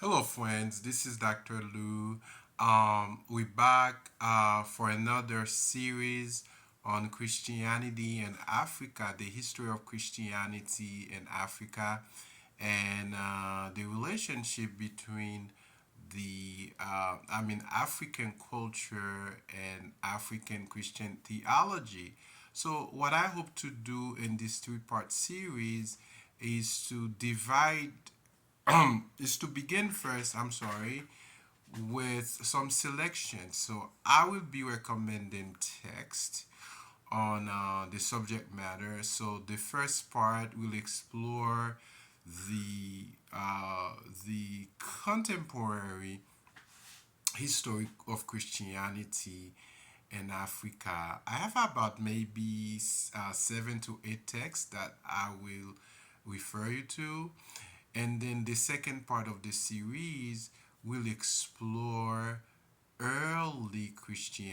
Hello, friends. This is Dr. Lou. We're back for another series on Christianity in Africa, the history of Christianity in Africa, and the relationship between African culture and African Christian theology. So, what I hope to do in this three-part series is to divide is to begin first, I'm sorry, with some selections. So I will be recommending text on the subject matter. So the first part will explore the the contemporary history of Christianity in Africa. I have about maybe 7 to 8 texts that I will refer you to. And then the second part of the series will explore early Christian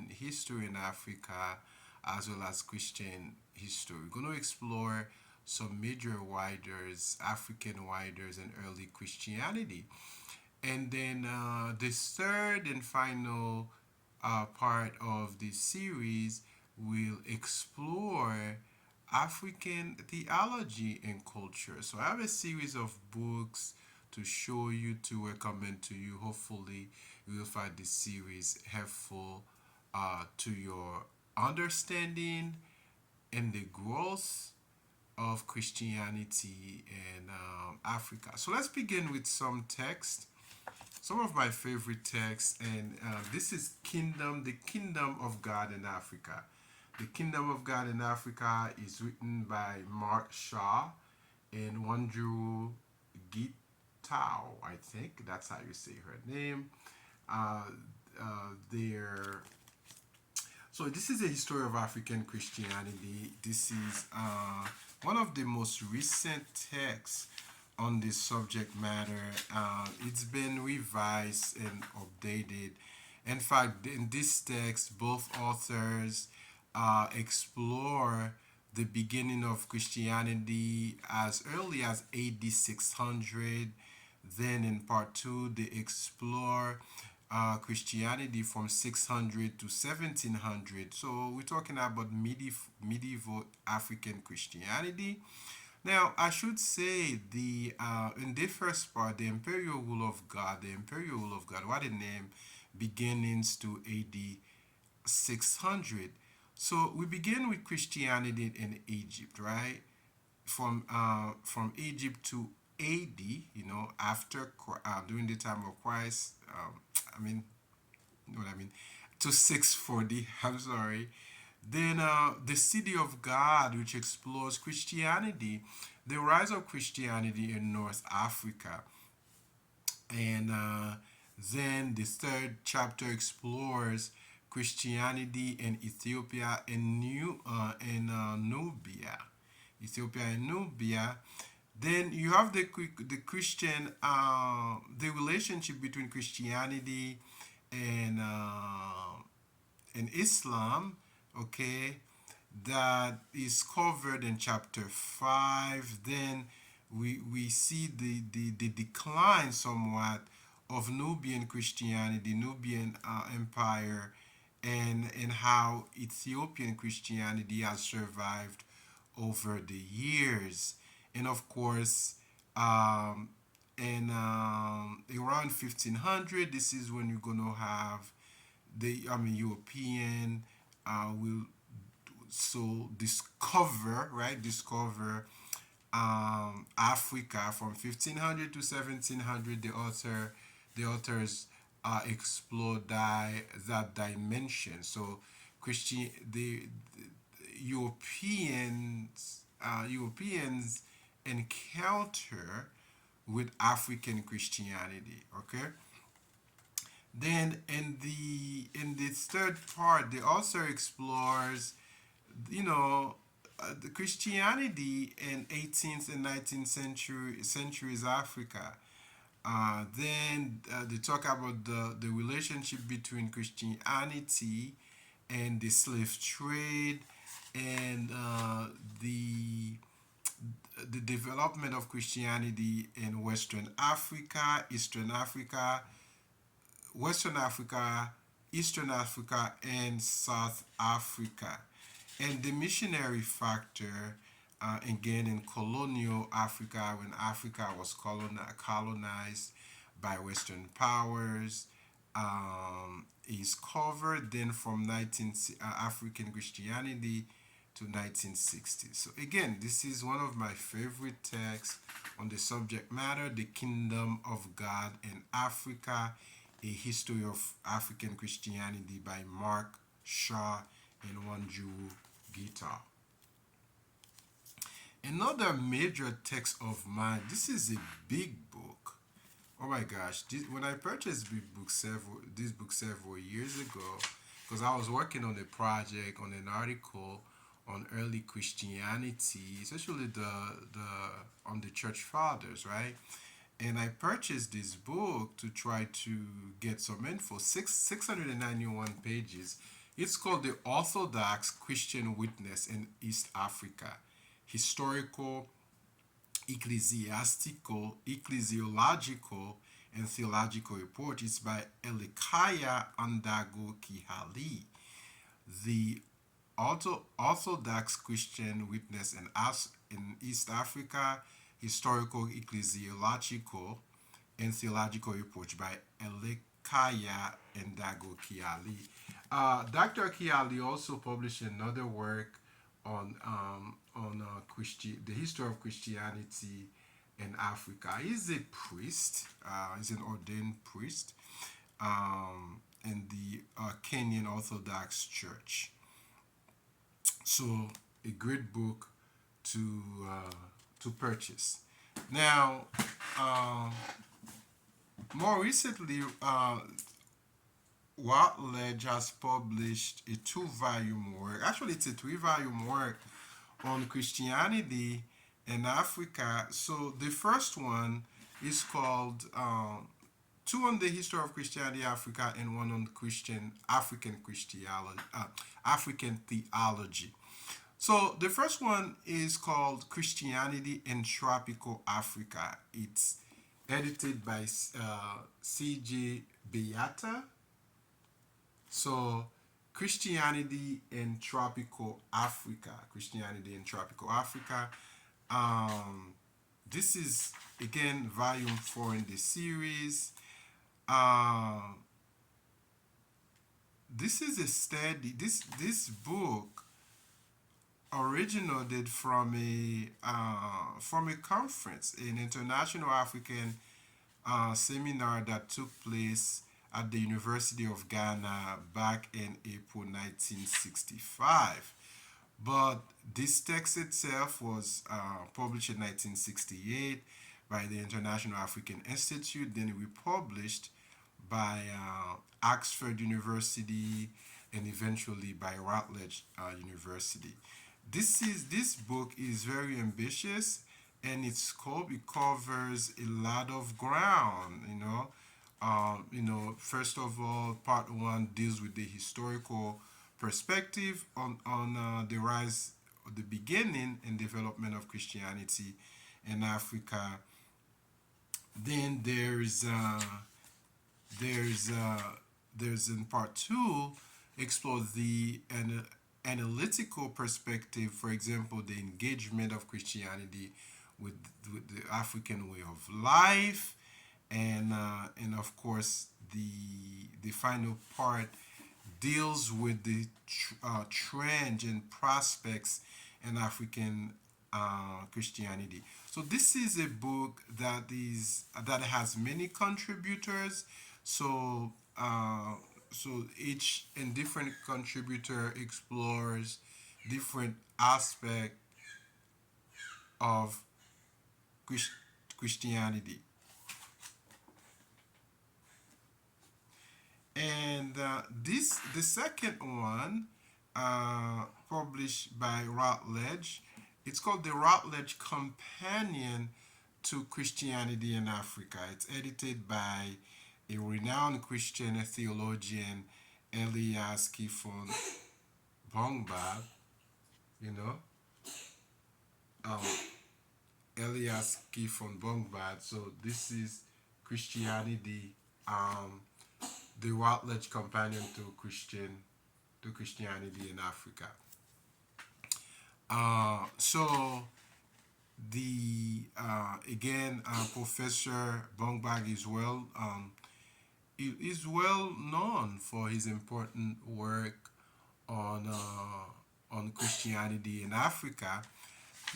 history in Africa, as well as Christian history. We're going to explore some major writers, African writers, and early Christianity. And then the third and final part of this series will explore African theology and culture. So I have a series of books to show you, to recommend to you. Hopefully, you will find this series helpful to your understanding and the growth of Christianity in Africa. So let's begin with some text. Some of my favorite texts, and this is the Kingdom of God in Africa. The Kingdom of God in Africa is written by Mark Shaw and Wanjuru Gitao. I think that's how you say her name. Uh, there. So this is a history of African Christianity. This is one of the most recent texts on this subject matter. It's been revised and updated. In fact, in this text, both authors explore the beginning of Christianity as early as AD 600. Then in part two, they explore Christianity from 600 to 1700. So we're talking about medieval African Christianity. Now, I should say the in the first part, the imperial rule of God, what a name, beginnings to AD 600. So we begin with Christianity in Egypt, right? From Egypt to AD, after during the time of Christ. I mean, you know what I mean, to 640. I'm sorry. Then the City of God, which explores Christianity, the rise of Christianity in North Africa, and then the third chapter explores Christianity in Ethiopia and Nubia, Ethiopia and Nubia. Then you have the Christian the relationship between Christianity and Islam, okay, that is covered in chapter 5. Then we see the decline somewhat of Nubian Christianity, Nubian empire, and how Ethiopian Christianity has survived over the years. And of course, um, in around 1500, this is when you're gonna have European will discover Africa from 1500 to 1700. The authors explore that dimension. So the Europeans encounter with African Christianity. Okay. Then in the third part, the author explores, you know, the Christianity in 18th and 19th centuries Africa. Then they talk about the relationship between Christianity and the slave trade, and the development of Christianity in Western Africa, Eastern Africa, Western Africa, Eastern Africa, and South Africa. And the missionary factor, again, in colonial Africa, when Africa was colonized by Western powers, is covered then from African Christianity to 1960. So again, this is one of my favorite texts on the subject matter, The Kingdom of God in Africa, A History of African Christianity by Mark Shaw and Wanju Gita. Another major text of mine, this is a big book. Oh my gosh, when I purchased this book several years ago, because I was working on a project, on an article on early Christianity, especially the on the church fathers, right? And I purchased this book to try to get some info. 691 pages. It's called The Orthodox Christian Witness in East Africa: Historical, Ecclesiological, and Theological Report. It's by Elikaya Andago Kihali. The Orthodox Christian Witness in East Africa: Historical, Ecclesiological, and Theological Reproach by Elekaya and Dago Kiali. Dr. Kiali also published another work on the history of Christianity in Africa. He's a priest. He's an ordained priest in the Kenyan Orthodox Church. So a great book to purchase. Now, more recently, Routledge has published a two-volume work. Actually, it's a three-volume work on Christianity in Africa. So the first one is called two on the history of Christianity Africa and one on African theology. So the first one is called Christianity in Tropical Africa. It's edited by C.J. Beata. So Christianity in Tropical Africa. Christianity in Tropical Africa. This is again volume 4 in the series. This is a study. This book originated from a conference, an international African seminar that took place at the University of Ghana back in April 1965. But this text itself was published in 1968 by the International African Institute, then republished by Oxford University, and eventually by Routledge University. This book is very ambitious, and its scope, it covers a lot of ground. First of all, part one deals with the historical perspective on the rise, the beginning and development of Christianity in Africa. Then there's in part two explores the analytical perspective, for example, the engagement of Christianity with the African way of life, and of course the final part deals with the trends and prospects in African Christianity. So this is a book that has many contributors. So each and different contributor explores different aspect of Christianity. And the second one, published by Routledge, it's called the Routledge Companion to Christianity in Africa. It's edited by a renowned Christian theologian, Elias Kifon Bongbab. You know, um, Elias K. von Bongbad. So this is Christianity, um, the Routledge Companion to Christianity in Africa. So the again, Professor Bongbag is well known for his important work on Christianity in Africa.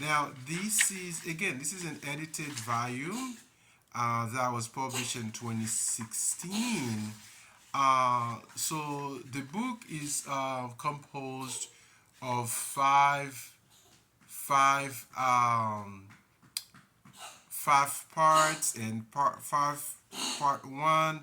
Now, this is an edited volume that was published in 2016. So the book is composed of five five parts, and part one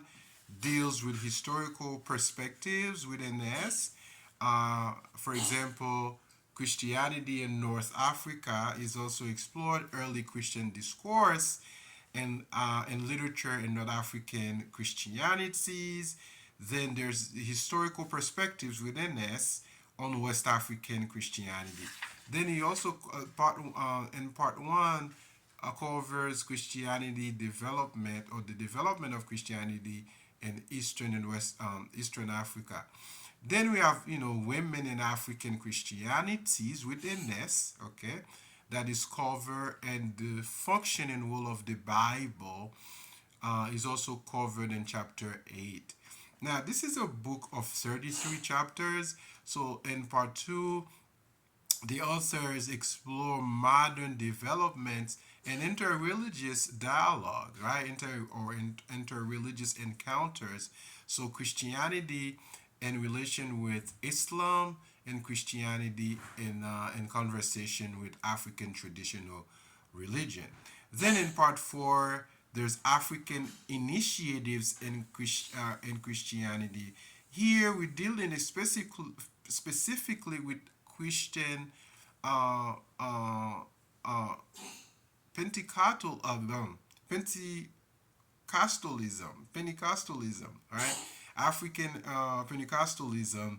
deals with historical perspectives within this. For example, Christianity in North Africa is also explored. Early Christian discourse and literature in North African Christianities. Then there's historical perspectives within this on West African Christianity. Then he also in part one covers Christianity development, or the development of Christianity in Eastern and West Eastern Africa. Then we have, women in African Christianities within this, okay, that is covered, and the function and role of the Bible is also covered in chapter 8. Now, this is a book of 33 chapters. So, in part 2, the authors explore modern developments and inter-religious dialogue, right? Inter-religious encounters. So Christianity in relation with Islam, and Christianity in conversation with African traditional religion. Then in part 4, there's African initiatives in Christianity. Here we're dealing specifically with Christian uh, uh, uh, Pentecostal Pentecostalism, right? African Pentecostalism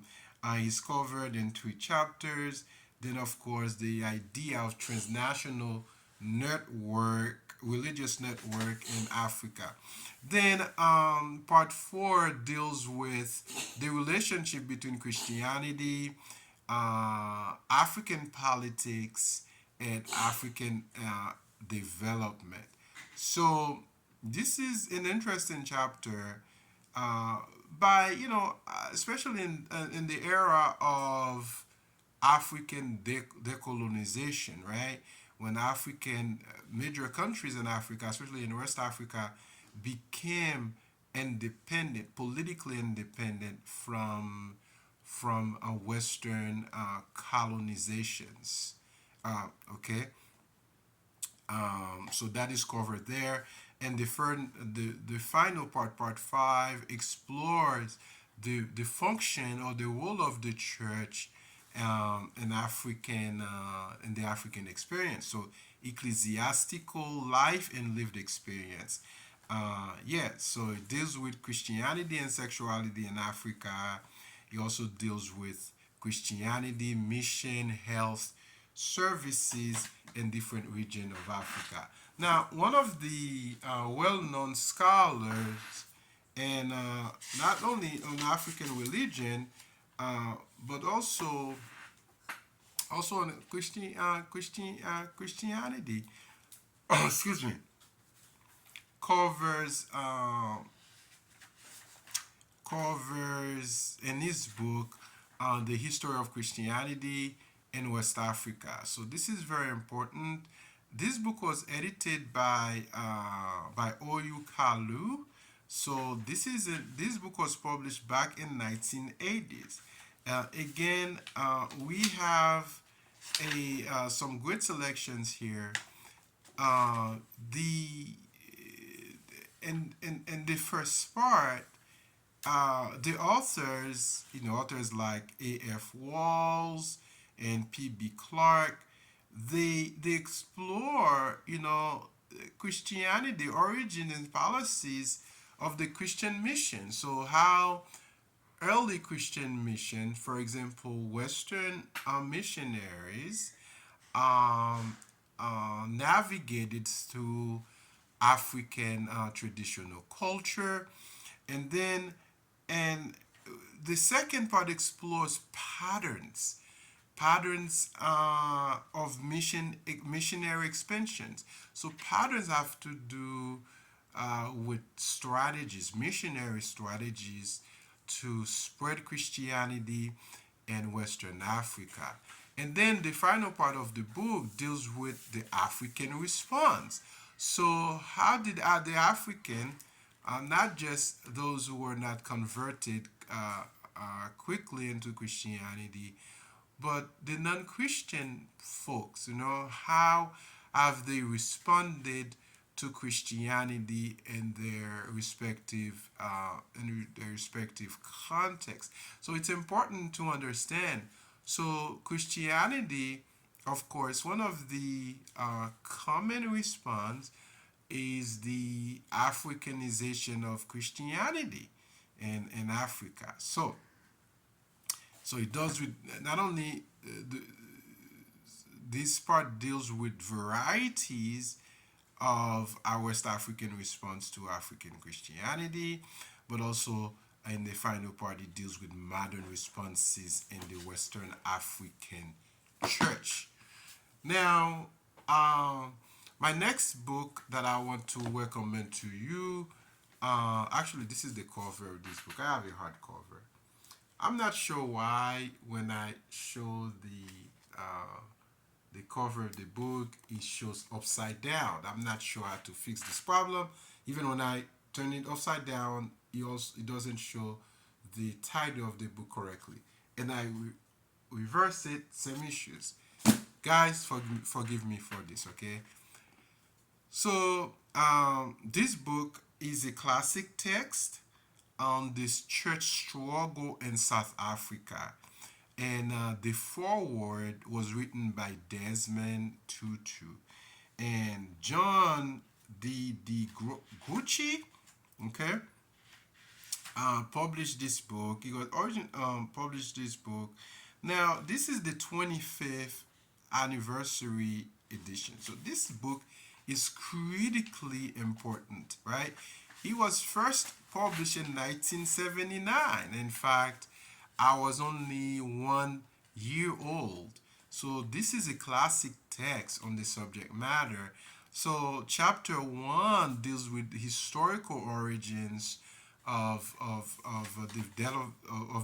is covered in 3 chapters. Then, of course, the idea of transnational religious network in Africa. Then, part 4 deals with the relationship between Christianity, African politics, and African development. So this is an interesting chapter, uh, especially in the era of African decolonization, right? When African major countries in Africa, especially in West Africa, became independent, politically independent from Western colonizations. Okay, so that is covered there, and the final part 5, explores the function or the role of the church in the African experience. So ecclesiastical life and lived experience. Yeah, so it deals with Christianity and sexuality in Africa. It also deals with Christianity, mission, health, services in different regions of Africa. Now, one of the well-known scholars, and not only on African religion, uh, but also on Christianity, excuse me, covers covers in his book the history of Christianity in West Africa. So this is very important. This book was edited by Oyu Kalu. So this book was published back in 1980s. Again, we have a some great selections here. The in the first part, the authors like A.F. Walls and P.B. Clark, they explore, Christianity, the origin and policies of the Christian mission. So how early Christian mission, for example, Western missionaries, um, navigated through African traditional culture, and then and the second part explores patterns of missionary expansions. So patterns have to do with strategies, missionary strategies to spread Christianity in Western Africa. And then the final part of the book deals with the African response. So, how did the African, not just those who were not converted quickly into Christianity, but the non-Christian folks, how have they responded to Christianity in their respective context? So it's important to understand. So Christianity, of course, one of the common response is the Africanization of Christianity in Africa. So it does with not only this part deals with varieties of our West African response to African Christianity, but also in the final part it deals with modern responses in the Western African church. Now, my next book that I want to recommend to you, actually, this is the cover of this book. I have a hardcover. I'm not sure why when I show the cover of the book it shows upside down. I'm not sure how to fix this problem. Even when I turn it upside down, it doesn't show the title of the book correctly. And I reverse it, same issues. Guys, forgive me for this, okay? So this book is a classic text on this church struggle in South Africa. And the foreword was written by Desmond Tutu. And John D. Gucci, okay, published this book. He published this book. Now, this is the 25th anniversary edition. So this book is critically important, right? He was first published in 1979. In fact, I was only 1 year old. So this is a classic text on the subject matter. So chapter one deals with historical origins of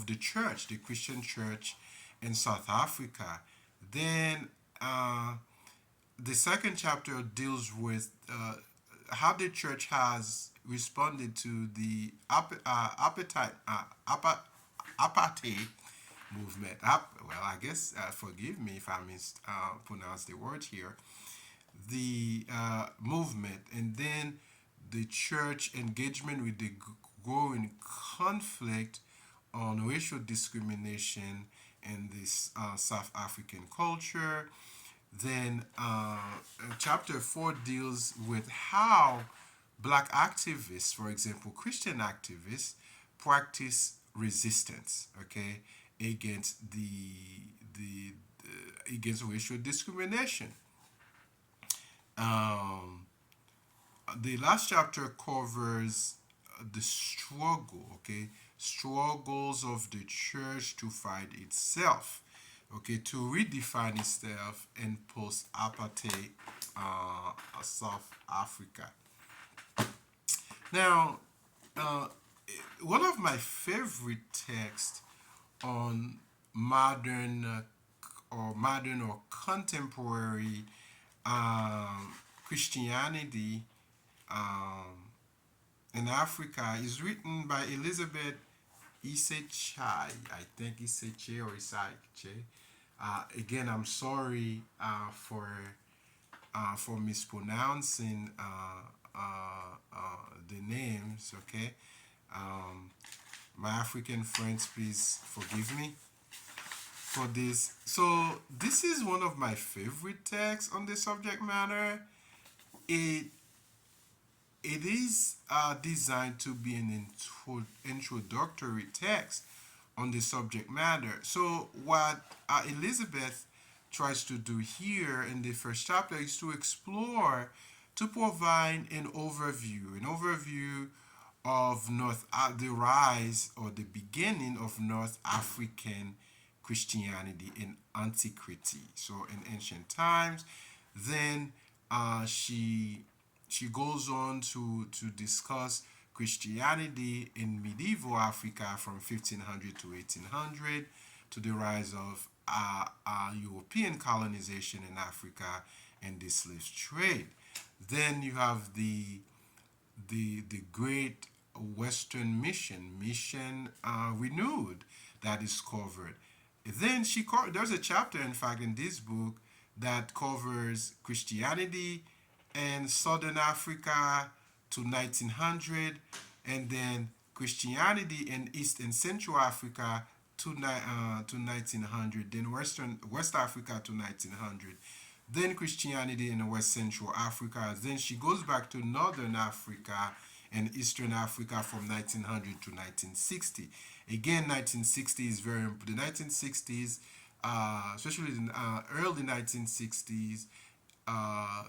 the church, the Christian church in South Africa. Then the second chapter deals with how the church has responded to the apartheid movement. Well, I guess forgive me if I mispronounce the word here. The movement, and then the church engagement with the growing conflict on racial discrimination in this South African culture. Then chapter 4 deals with how black activists, for example, Christian activists, practice resistance, okay, against the against racial discrimination. Um, the last chapter covers the struggle, okay, struggles of the church to find itself, okay, to redefine itself in post-apartheid South Africa. Now, uh, one of my favorite texts on modern or contemporary Christianity um, in Africa is written by Elizabeth Isechai. I think Isechai or Isaiche. Again, I'm sorry for mispronouncing the names. Okay, um, my African friends, please forgive me for this. So this is one of my favorite texts on the subject matter. It it is designed to be an introductory text on the subject matter. So what Elizabeth tries to do here in the first chapter is to explore, to provide an overview of the rise or the beginning of North African Christianity in antiquity. So in ancient times, then she goes on to discuss Christianity in medieval Africa from 1500 to 1800, to the rise of European colonization in Africa and the slave trade. Then you have the great Western mission renewed, that is covered. Then there's a chapter, in fact, in this book that covers Christianity in Southern Africa to 1900, and then Christianity in East and Central Africa to 1900, then West Africa to 1900, then Christianity in West Central Africa. Then she goes back to Northern Africa and Eastern Africa from 1900 to 1960. Again, 1960 is very important. The 1960s, especially the early 1960s uh,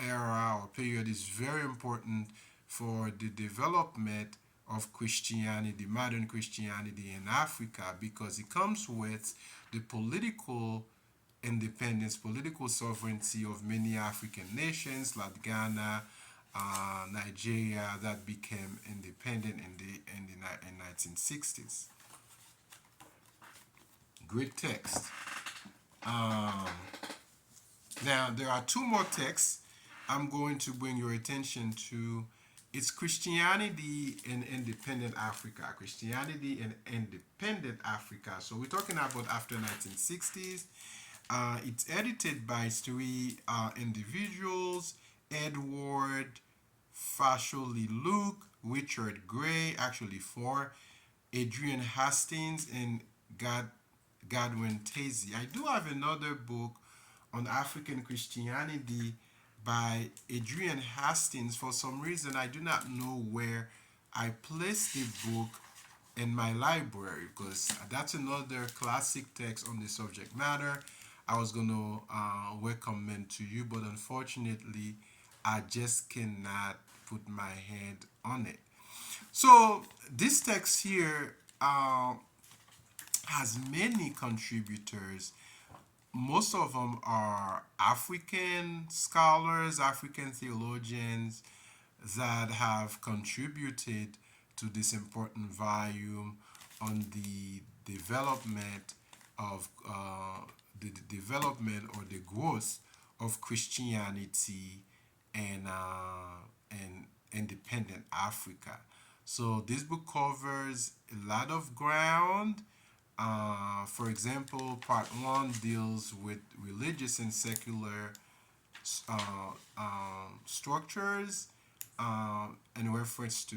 era or period, is very important for the development of Christianity, modern Christianity in Africa, because it comes with the political independence, political sovereignty of many African nations like Ghana, Nigeria, that became independent in 1960s. Great text. Um, Now there are two more texts I'm going to bring your attention to. It's Christianity in Independent Africa. Christianity in Independent Africa. So we're talking about after 1960s. It's edited by three individuals: Edward Fasholi Luke, Richard Gray, actually four, Adrian Hastings, and Godwin Tazy. I do have another book on African Christianity by Adrian Hastings. For some reason, I do not know where I placed the book in my library, because that's another classic text on the subject matter I was going to recommend to you, but unfortunately, I just cannot put my hand on it. So, this text here has many contributors. Most of them are African scholars, African theologians that have contributed to this important volume on the development of the development or the growth of Christianity and independent Africa. So this book covers a lot of ground. For example, part one deals with religious and secular structures in reference to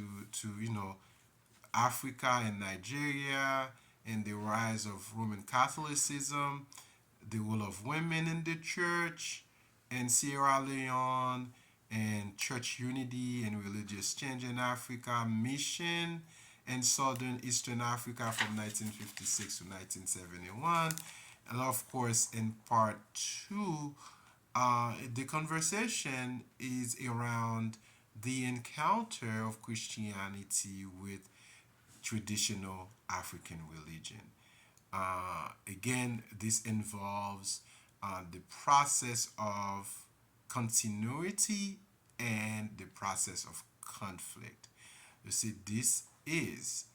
Africa and Nigeria, and the rise of Roman Catholicism, the role of women in the church in Sierra Leone, and church unity and religious change in Africa, mission in southern Eastern Africa from 1956 to 1971. And of course, in part two, the conversation is around the encounter of Christianity with traditional African religion. Again, this involves the process of continuity and the process of conflict. You see, this is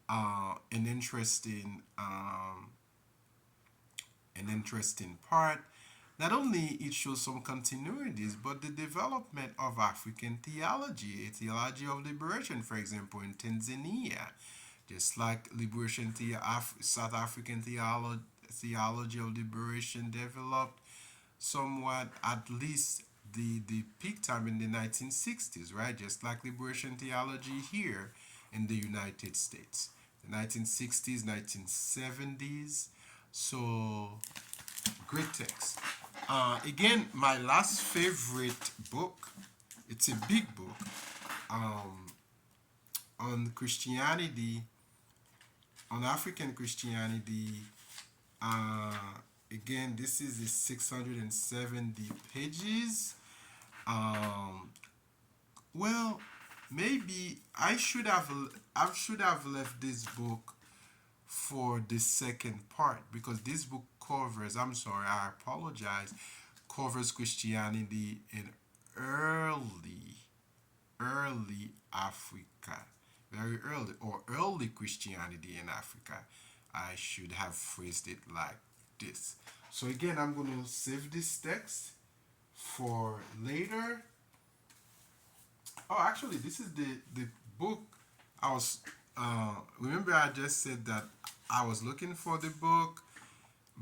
an interesting part. Not only it shows some continuities, but the development of African theology, a theology of liberation, for example, in Tanzania, just like South African theology of liberation developed somewhat, at least the peak time in the 1960s, right? Just like liberation theology here in the United States, the 1960s, 1970s. So, great text. Again, my last favorite book, it's a big book um, on Christianity, on African Christianity, uh, Again, this is the 670 pages. Um, well, maybe I should have left this book for the second part because this book covers, I'm sorry, I apologize, covers Christianity in early Africa, very early, or early Christianity in Africa. I should have phrased it like this. So again, I'm going to save this text for later. Oh, actually, this is the book I was. Remember, I just said that I was looking for the book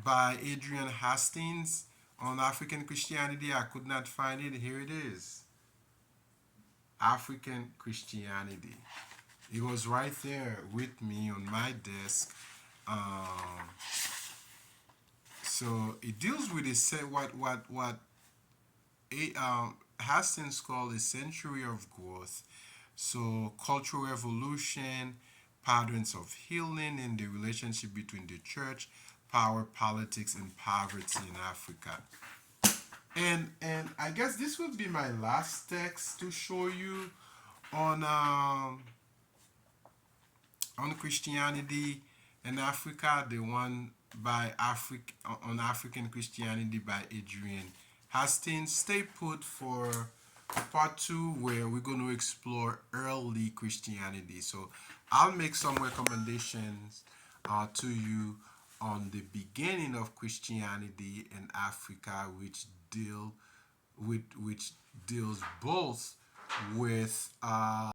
by Adrian Hastings on African Christianity. I could not find it. Here it is. African Christianity. It was right there with me on my desk. Um, so it deals with what Hastings called a century of growth. So cultural evolution, patterns of healing, and the relationship between the church, power, politics, and poverty in Africa. And I guess this will be my last text to show you on on Christianity in Africa, the one by on African Christianity by Adrian Hastings. Stay put for part two where we're going to explore early Christianity. So I'll make some recommendations to you on the beginning of Christianity in Africa, which deals both with